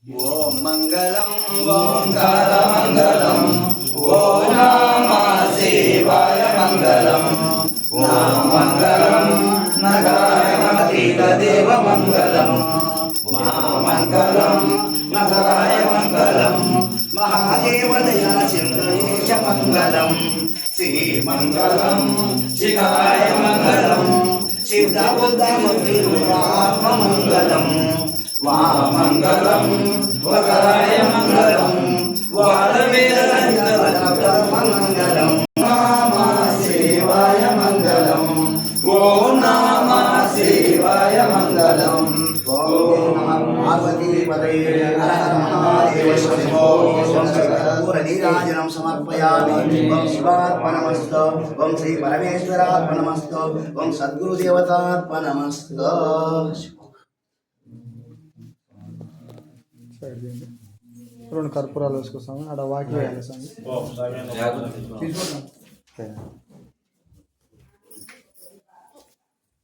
ఓం మంగళం ఓంకారమంగళం ఓం నమః శివాయ మంగళం మంగళం నగాయ దేవ మంగళం మంగళం నగాయ మంగళం మహాదేవదయా చంద్రేశ మంగళం శ్రీమంగళం శివాయ మంగళం సిద్ధబుద్ధముద్రాత్మమంగళం వామంగళం వకాయ మంగళం వాదవేదమంగళం నమః శివాయ మంగళం ఓం నమః శివాయ మంగళం ఓం నమః పార్వతీ పదయే హర హర మహాదేవ శంభో శంకర నీరాజనం సమర్పయామి ఓం శివార్పణమస్తు ఓం శ్రీ పరమేశ్వరార్పణమస్తు ఓం సద్గురుదేవతార్పణమస్తు రెండు కర్పూరాలు వేసుకొస్తాము ఆడ వాకి వేయాలి స్వామి.